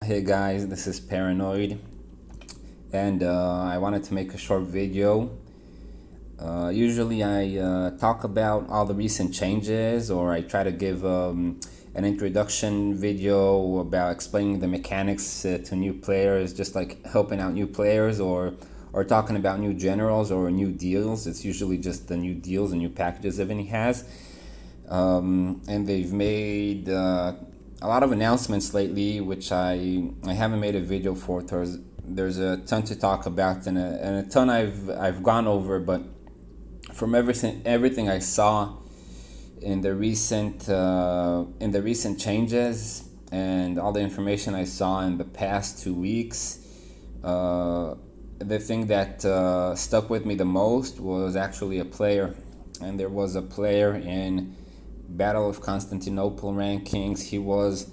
Hey guys, this is Paranoid, and I wanted to make a short video. Usually, I talk about all the recent changes, or I try to give an introduction video about explaining the mechanics to new players, just like helping out new players, or talking about new generals or new deals. It's usually just the new deals and new packages Evany has. And they've made a lot of announcements lately, which I haven't made a video for. There's a ton to talk about and a ton I've gone over, but from everything I saw in the recent changes and all the information I saw in the past 2 weeks, the thing that stuck with me the most was actually a player, and there was a player in Battle of Constantinople rankings. He was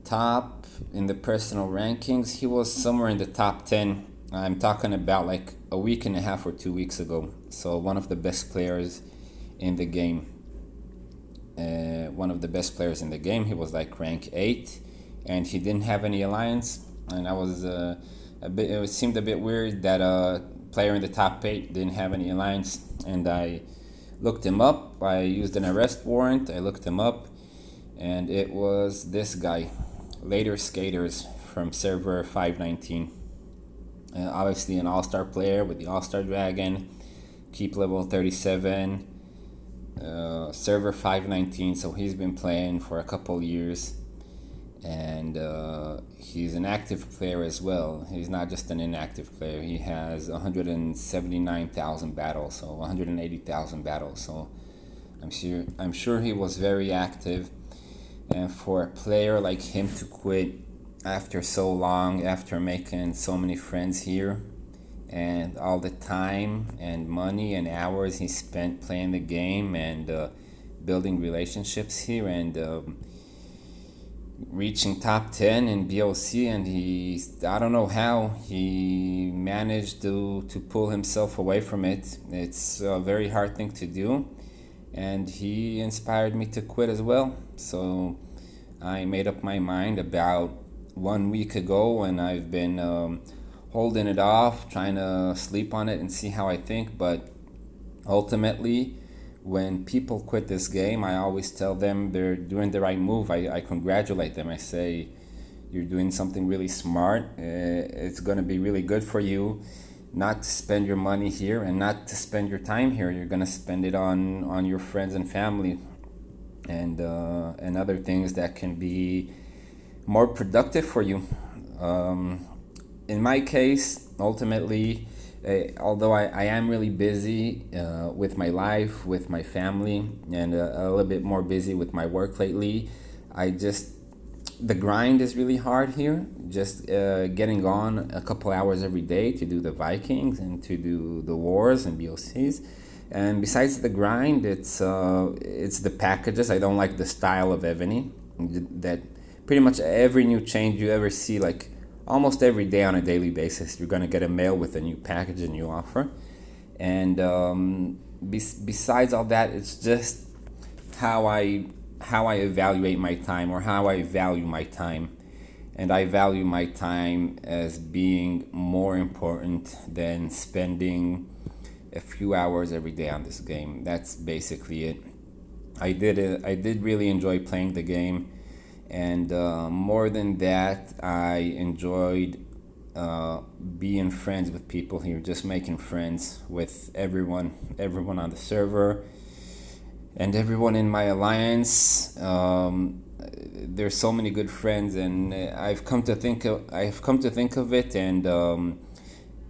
top in the personal rankings. He was somewhere in the top 10. I'm talking about like a week and a half or 2 weeks ago. So one of the best players in the game. He was like rank 8, and he didn't have any alliance. And I was it seemed a bit weird that a player in the top 8 didn't have any alliance. And I looked him up. I used an arrest warrant. I looked him up, and it was this guy, Later Skaters from server 519. Obviously an all-star player with the all-star dragon, keep level 37, server 519. So he's been playing for a couple years, and he's an active player as well. He's not just an inactive player. He has 179,000 battles, so 180,000 battles. So I'm sure he was very active. And for a player like him to quit after so long, after making so many friends here, and all the time and money and hours he spent playing the game and building relationships here, and reaching top 10 in BOC, and I don't know how he managed to pull himself away from it. It's a very hard thing to do, and he inspired me to quit as well. So I made up my mind about 1 week ago, and I've been holding it off, trying to sleep on it and see how I think. But ultimately, when people quit this game, I always tell them they're doing the right move. I congratulate them. I say, you're doing something really smart. It's going to be really good for you not to spend your money here and not to spend your time here. You're going to spend it on your friends and family, and other things that can be more productive for you. In my case, ultimately, although I am really busy with my life, with my family, and a little bit more busy with my work lately, the grind is really hard here. Just getting on a couple hours every day to do the Vikings and to do the wars and BOCs. And besides the grind, it's the packages. I don't like the style of Evany. That pretty much every new change you ever see, like almost every day on a daily basis, you're gonna get a mail with a new package, a new offer. And besides all that, it's just how I evaluate my time, or how I value my time. And I value my time as being more important than spending a few hours every day on this game. That's basically it. I did really enjoy playing the game, and more than that, I enjoyed being friends with people here, just making friends with everyone on the server, and everyone in my alliance. There's so many good friends, and I've come to think of it, and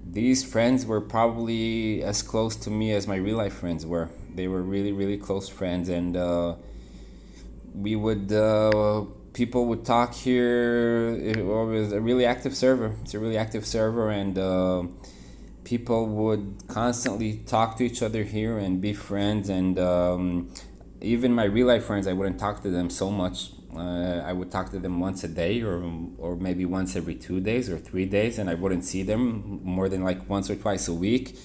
these friends were probably as close to me as my real life friends were. They were really, really close friends, and we would people would talk here. It was a really active server. It's a really active server, and people would constantly talk to each other here and be friends. And even my real life friends, I wouldn't talk to them so much. I would talk to them once a day, or maybe once every 2 days or 3 days, and I wouldn't see them more than like once or twice a week.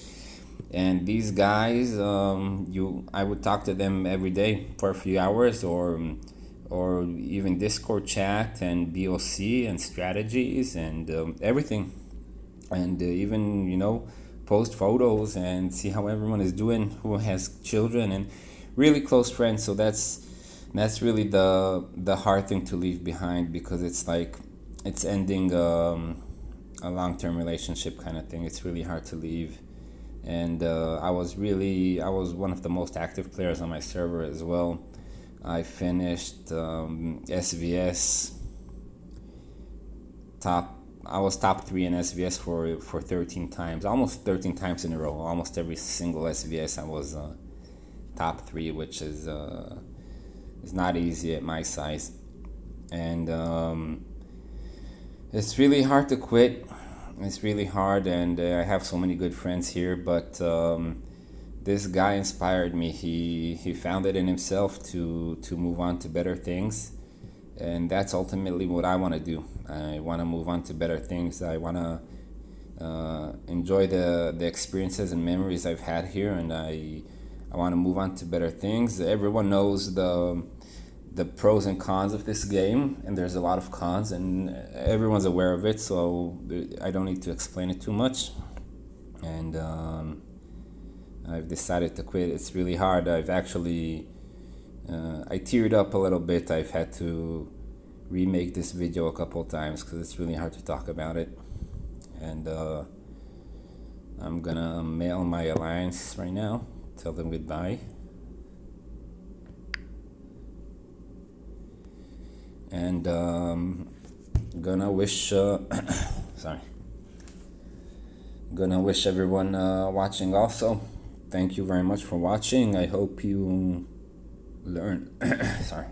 And these guys, I would talk to them every day for a few hours, or or even Discord chat and BOC and strategies and everything, and even post photos and see how everyone is doing who has children, and really close friends. So that's really the hard thing to leave behind, because it's like it's ending a long-term relationship kind of thing. It's really hard to leave. And I was one of the most active players on my server as well. I finished SVS top. I was top 3 in SVS for 13 times, almost 13 times in a row. Almost every single SVS I was top 3, which is not easy at my size. And it's really hard to quit. It's really hard, and I have so many good friends here, but this guy inspired me. He found it in himself to move on to better things, and that's ultimately what I want to do. I want to move on to better things. I want to enjoy the experiences and memories I've had here, and I want to move on to better things. Everyone knows the pros and cons of this game, and there's a lot of cons, and everyone's aware of it, so I don't need to explain it too much. And I've decided to quit. It's really hard. I've actually I teared up a little bit. I've had to remake this video a couple times because it's really hard to talk about it. And I'm gonna mail my alliance right now, tell them goodbye. And gonna wish sorry, gonna wish everyone watching also, thank you very much for watching. I hope you learn sorry.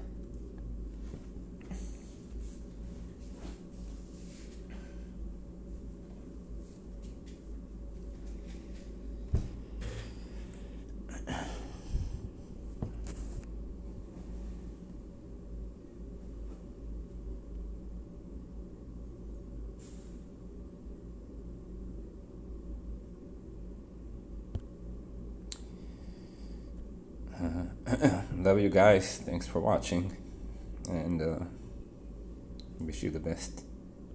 Love you guys. Thanks for watching, and wish you the best.